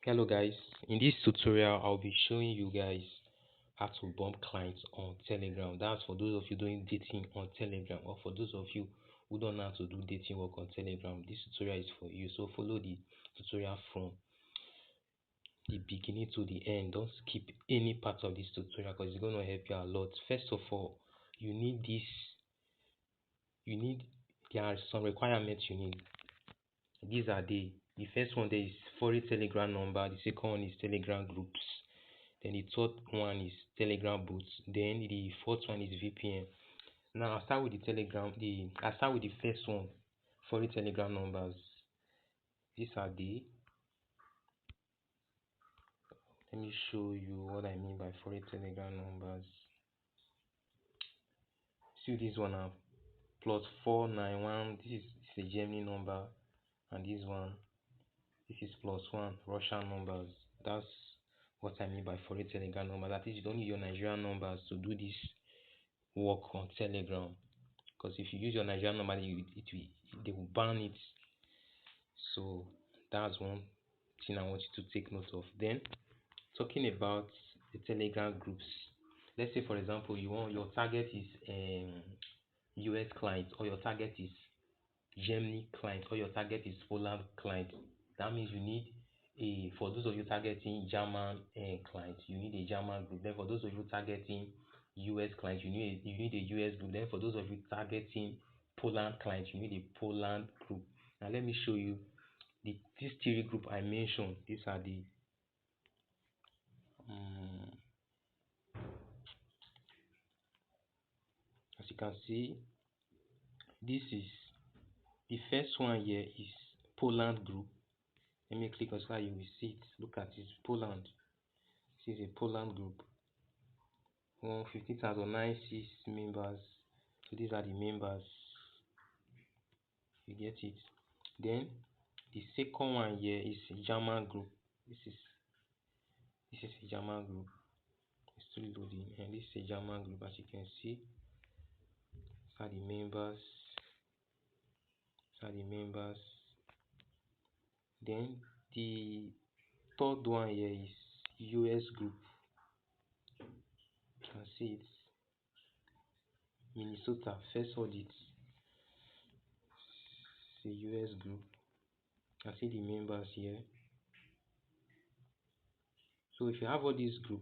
Hello guys, in this tutorial I'll be showing you guys how to bump clients on Telegram. That's for those of you doing dating on Telegram, or for those of you who don't know how to do dating work on Telegram. This tutorial is for you, so follow the tutorial from the beginning to the end. Don't skip any part of this tutorial because it's going to help you a lot. First of all, you need there are some requirements you need. These are the first one. There is foreign Telegram number. The second one is Telegram groups. Then the third one is Telegram bots. Then the fourth one is VPN. Now I'll start with the Telegram. I'll start with the first one, foreign Telegram numbers. These are let me show you what I mean by foreign Telegram numbers. See this one now, +491. This is a Germany number, and this is +1 Russian numbers. That's what I mean by foreign Telegram number. That is, you don't need your Nigerian numbers to do this work on Telegram. Because if you use your Nigerian number, they will ban it. So that's one thing I want you to take note of. Then, talking about the Telegram groups. Let's say, for example, your target is US client, or your target is Germany client, or your target is Poland client. That means you need for those of you targeting German clients, you need a German group. Then for those of you targeting US clients, you need a US group. Then for those of you targeting Poland clients, you need a Poland group. Now let me show you this theory group I mentioned. These are the as you can see, this is the first one here is Poland group. Let me click on so you will see it. Look at this, Poland. This is a Poland group. 15,096 members. So these are the members. You get it. Then the second one here is German group. This is a German group. It's still loading, and this is a German group. As you can see, these are the members. These are the members. Then the third one here is US group. You can see it. Minnesota first audit. It's a US group. You can see the members here. So if you have all these group,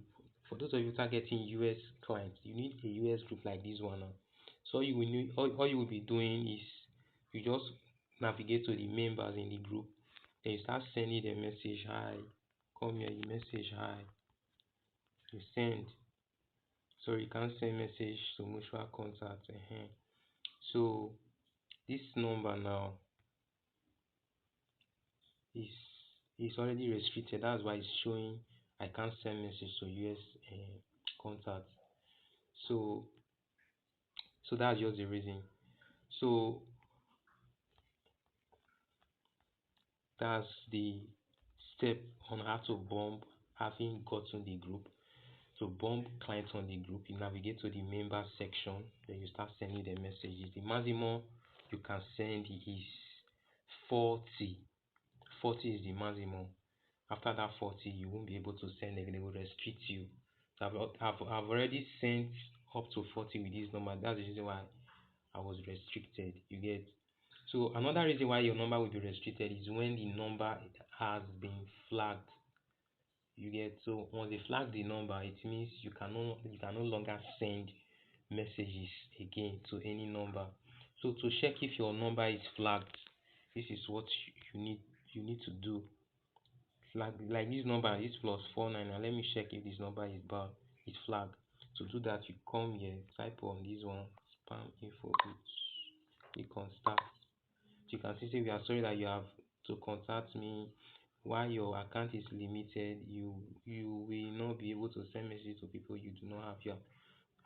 for those of you targeting US clients, you need a US group like this one now. So you will need, all you will be doing is you just navigate to the members in the group. Then you start sending the message, hi, come here, you message hi, you send. So you can send message to mutual contact. So this number now is already restricted. That's why it's showing I can't send message to US contact. So that's just the reason. So that's the step on how to bump. Having gotten the group, to bump clients on the group, you navigate to the member section. Then you start sending the messages. The maximum you can send is 40. 40 is the maximum. After that 40, you won't be able to send again. They will restrict you. So I've already sent up to 40 with this number. That's the reason why I was restricted. You get. So another reason why your number will be restricted is when the number has been flagged. You get. So once they flag the number, it means you can no longer send messages again to any number. So to check if your number is flagged, this is what you need to do. Like this number is +49. Now let me check if this number is flagged. To do that, you come here, type on this one, spam info boots. Click on start. So you can see we are sorry that you have to contact me. While your account is limited, you will not be able to send messages to people you do not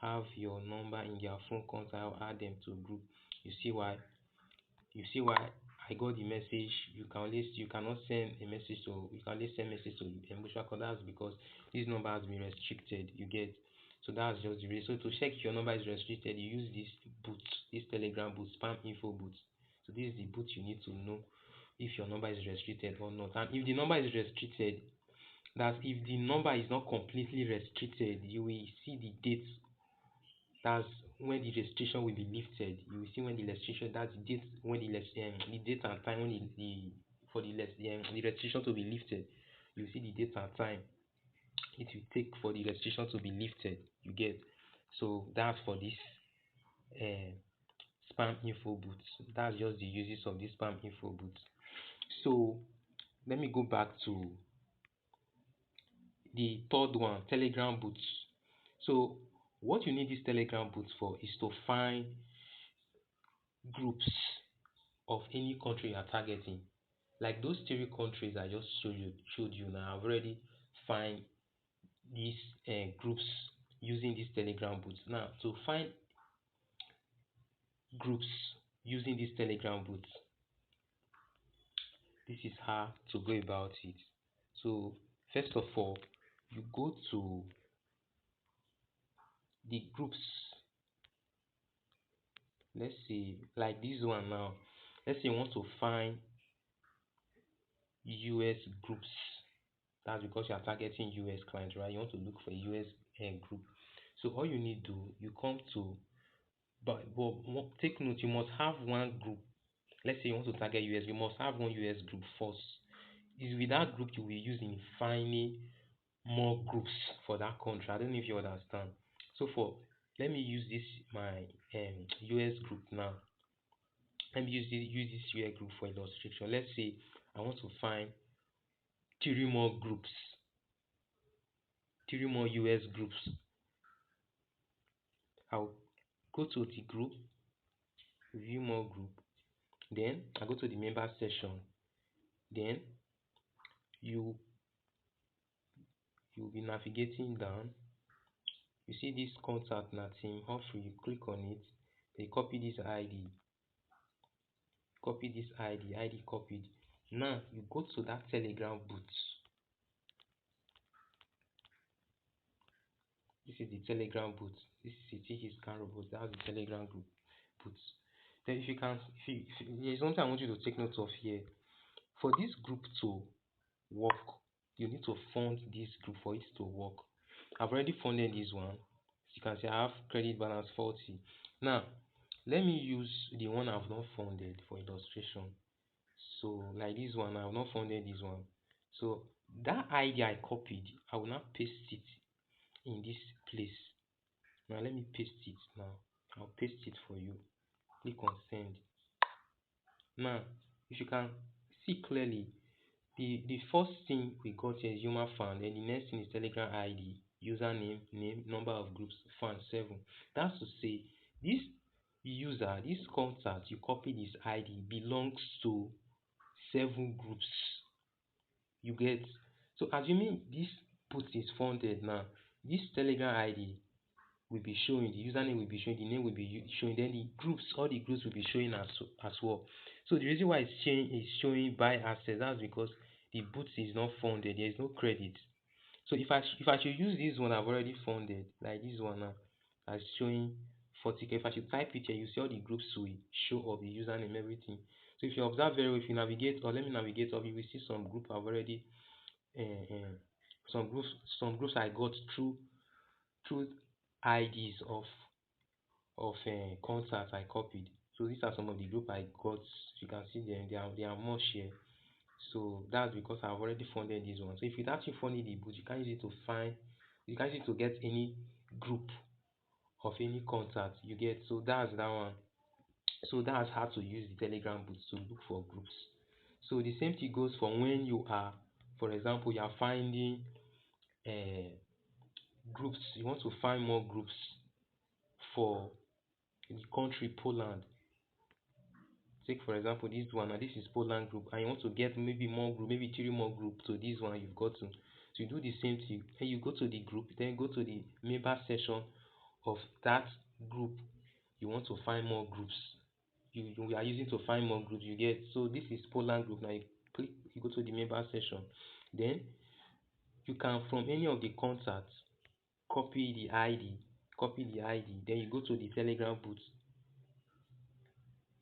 have your number in their phone contact or add them to group. You see why I got the message. You cannot send a message to you can only send message to mutual contacts because this number has been restricted. You get. So that's just the reason. So to check if your number is restricted, you use this Telegram boot, spam info boot. So this is the boot you need to know if your number is restricted or not. And if the number is restricted, that if the number is not completely restricted, you will see the date. That's when the restriction will be lifted. You will see when the restriction, that's the date when the date and time when the for the restriction to be lifted. You see the date and time it will take for the restriction to be lifted. You get. So that's for this uh, spam info boots. That's just the uses of this spam info boots. So let me go back to the third one, Telegram boots. So what you need this Telegram boots for is to find groups of any country you are targeting. Like those three countries I just showed you now, I've already find these groups using these Telegram boots. Now to find groups using these Telegram boots, this is how to go about it. So first of all, you go to the groups. Let's see, like this one now. Let's say you want to find US groups. That's because you are targeting US clients, right? You want to look for a US group. So all you need to do, you come to, but take note, you must have one group. Let's say you want to target US, you must have one US group first. It's with that group you will use in finding more groups for that country. I don't know if you understand. So let me use this my US group now. Let me use this US group for illustration. Let's say I want to find three more groups, three more US groups. I'll go to the group, view more group. Then I go to the member section. Then you you'll be navigating down. You see this contact na team Humphrey. You click on it. Then you copy this ID. Copy this ID. ID copied. Now you go to that Telegram boot. This is the Telegram boot. This is a scan robot. That's the Telegram group boot. Then if you can, there's something I want you to take note of here. For this group to work, you need to fund this group for it to work. I've already funded this one. As you can see, I have credit balance 40. Now, let me use the one I've not funded for illustration. So, like this one, I have not funded this one. So, that ID I copied, I will now paste it in this place. Now, let me paste it now. I'll paste it for you. Click on send. Now, if you can see clearly, the first thing we got here is human found, and the next thing is Telegram ID, username, name, number of groups, found 7. That's to say, this user, this contact, you copy this ID belongs to 7 groups. You get. So assuming this put is funded now, this Telegram ID will be showing, the username will be showing, the name will be showing, then the groups, all the groups will be showing as well. So the reason why it's showing buy access, that's because the boot is not funded, there is no credit. So if I should use this one I've already funded, like this one now, as showing 40k, if I should type it here, you see all the groups will show up, the username, everything. So if you observe very well, if you navigate, or let me navigate up, you will see some group I've already uh, some groups I got through IDs of contacts I copied. So these are some of the group I got. You can see them. They are more share. So that's because I've already funded this one. So if you actually funded the boot, you can use it to find. You can use it to get any group of any contact you get. So that's that one. So that's how to use the Telegram boot to look for groups. So the same thing goes for when you are, for example, you are finding uh, groups. You want to find more groups for the country Poland. Take for example this one, and this is Poland group, and you want to get maybe more group, maybe 3 more group to this one you've got to. So you do the same thing. Then you go to the group, then go to the member section of that group. You want to find more groups. You are using to find more groups. You get. So this is Poland group. Now you click. You go to the member section. Then you can from any of the contacts copy the ID. Copy the ID. Then you go to the Telegram boot.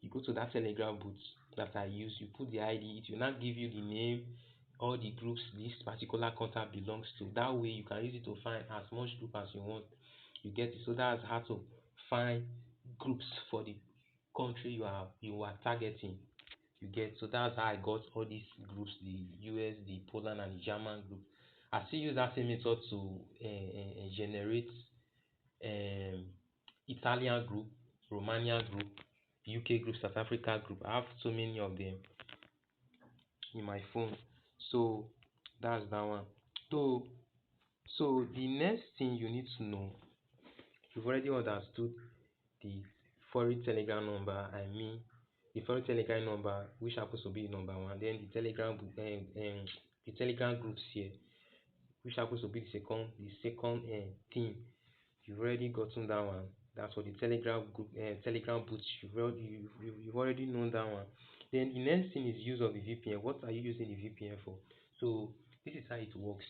You go to that Telegram boot that I use, you put the ID, it will not give you the name all the groups this particular contact belongs to. That way you can use it to find as much group as you want. You get it? So that's how to find groups for the country you are targeting. You get? So that's how I got all these groups, the US, the Poland, and the German group. I still use that same method to generate um, Italian group, Romania group, UK group, South Africa group. I have so many of them in my phone. So that's that one. So the next thing you need to know, you've already understood the foreign telegram number. I mean the foreign telegram number which happens to be number one. Then the telegram groups here which happens to be the second thing. You've already gotten that one. That's for the Telegram group, Telegram boots. You've already known that one. Then the next thing is use of the VPN. What are you using the VPN for? So this is how it works.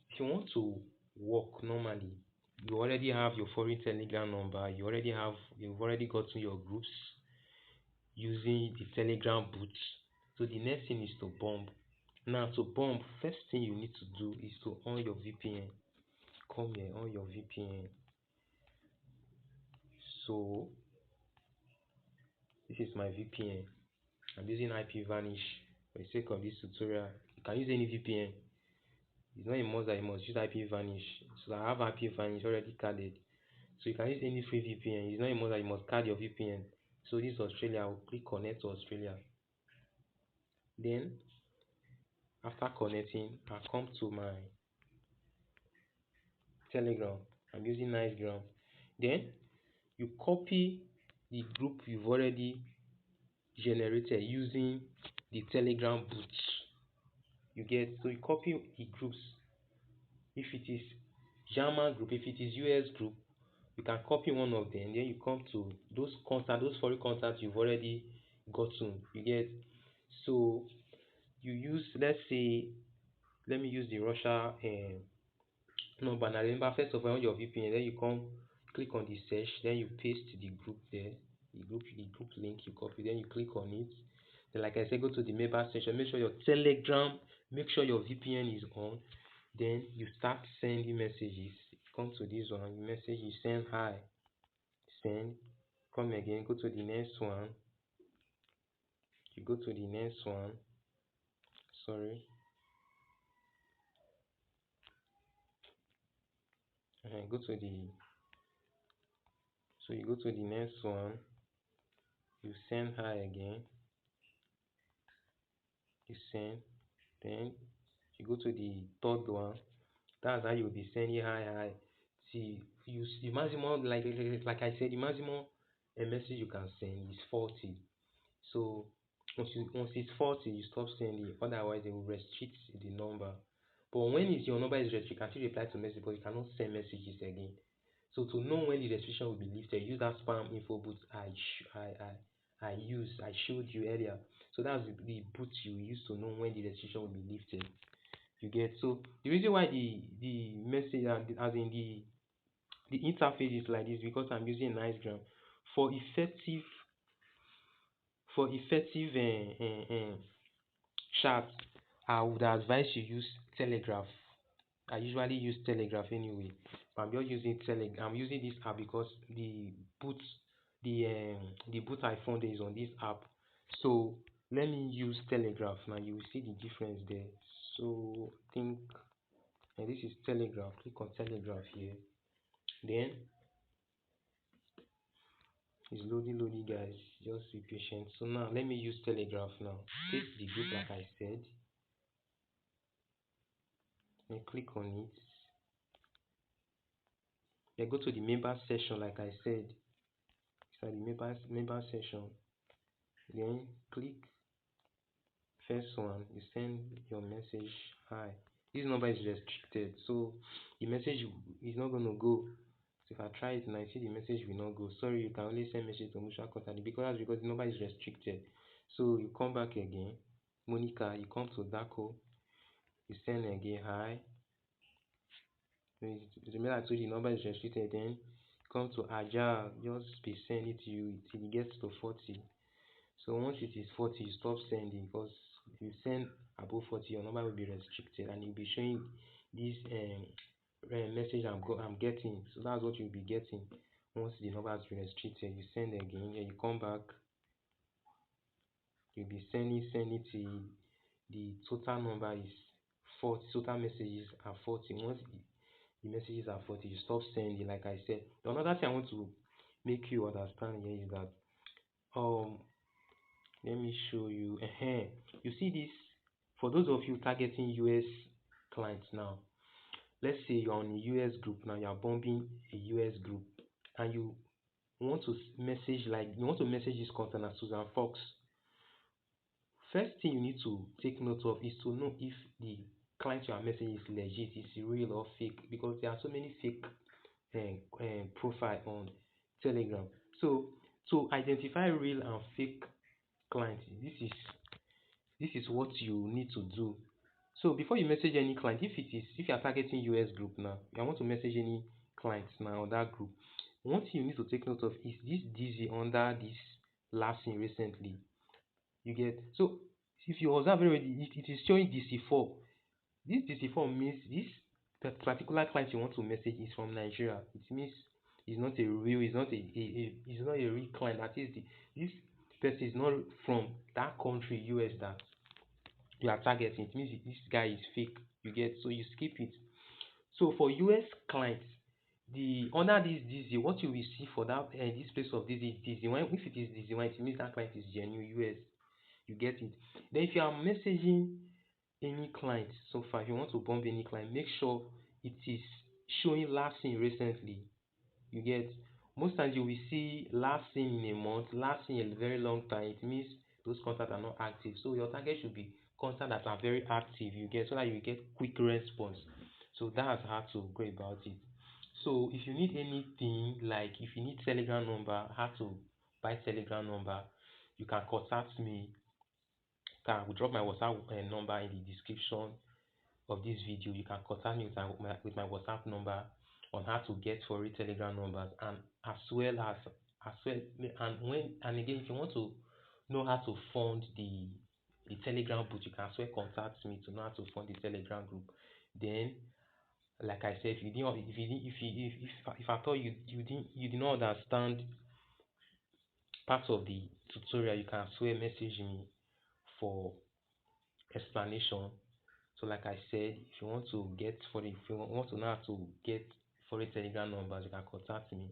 If you want to work normally, you already have your foreign Telegram number. You've already gotten your groups using the Telegram boots. So the next thing is to bomb. Now to bomb, first thing you need to do is to on your VPN. Come here, on your VPN. So this is my VPN. I'm using IPVanish for the sake of this tutorial. You can use any VPN. It's not a must that you must use IPVanish. So I have IPVanish already carded. So you can use any free VPN. It's not a must that you must card your VPN. So this is Australia. I will click connect to Australia. Then after connecting, I'll come to my Telegram. I'm using NiceGram. Then you copy the group you've already generated using the Telegram boots. You get? So you copy the groups. If it is German group, if it is US group, you can copy one of them. Then you come to those foreign contacts you've already gotten. You get? So you use, let's say, let me use the Russia number. Now remember, first of all, on your VPN, then you come click on the search, then you paste the group there, the group link you copy, then you click on it. Then, like I said, go to the member section. Make sure your Telegram, make sure your VPN is on. Then you start sending messages. Come to this one, message you send hi, send. Come again, go to the next one. You go to the next one. Sorry. Go to the so you go to the next one. You send hi again. You send. Then you go to the third one. That's how you'll be sending hi. See, you the maximum, like I said, the maximum a message you can send is 40. So once it's 40, you stop sending. Otherwise, they will restrict the number. But when your number is restricted, you can still reply to message, but you cannot send messages again. So to know when the restriction will be lifted, use that spam info boot I showed you earlier. So that's the boot you use to know when the restriction will be lifted. You get? So the reason why the message as in the interface is like this because I'm using NiceGram for effective chat. I would advise you use Telegraph. I usually use Telegraph anyway. But I'm just using Telegram. I'm using this app because boot the boot I found is on this app. So let me use Telegraph now. You will see the difference there. So I think this is Telegraph. Click on Telegraph here. Then it's loading guys. Just be patient. So now let me use Telegraph now. Take the group like I said. And click on it. Then go to the member section like I said. So the member section. Then click first one. You send your message hi. This number is restricted, so the message is not going to go. So if I try it and I see the message will not go, sorry, you can only send message to mutual contact because the number is restricted. So you come back again, Monica, you come to Daco, you send again hi. Remember I told you the number is restricted. Then come to Agile, just be sending it to you till it gets to 40. So once it is 40, you stop sending because If you send above 40, your number will be restricted, and you'll be showing this message I'm getting. So that's what you'll be getting once the number has been restricted. You send again, and you come back. You'll be sending till the total number is 40. Total messages are 40. Once the messages are 40, you stop sending. Like I said, another thing I want to make you understand here is that um let me show you. You see this, for those of you targeting US clients now. Let's say you're on a US group now, you're bombing a US group, and you want to message this content as Susan Fox. First thing you need to take note of is to know if the client you are messaging is legit, is real or fake, because there are so many fake profile on Telegram. So to identify real and fake clients, this is what you need to do. So before you message any client, if you are targeting US group now, you want to message any clients now on that group, one thing you need to take note of is this DZ under this last thing recently. You get, so if you observe already, it is showing DC4. This DC4 means that particular client you want to message is from Nigeria. It means it's not a real, it's not a real client. That is this person is not from that country, US, that you are targeting. It means this guy is fake. You get, so you skip it. So for US clients, the under this DZ, what you will see for that this place of DZ1, if it is DZ1, it means that client is genuine US. You get it. Then if you are messaging any client so far, if you want to bomb any client, make sure it is showing last seen recently. You get, most times you will see last seen in a month, last seen in a very long time. It means those contacts are not active. So your target should be contacts that are very active. You get, so that you get quick response. So that's how to go about it. So if you need anything, like if you need Telegram number, how to buy Telegram number, you can contact me. I will drop my WhatsApp number in the description of this video. You can contact me with my WhatsApp number on how to get for Telegram numbers, and and again, if you want to know how to fund the Telegram group, you can as well contact me to know how to fund the Telegram group. Then, like I said, if you didn't if you didn't- if I thought you did not understand part of the tutorial, you can as well message me for explanation. So like I said, if you want to know how to get foreign Telegram numbers, you can contact me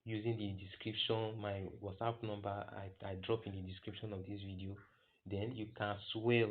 using the description. My WhatsApp number I drop in the description of this video. Then you can as well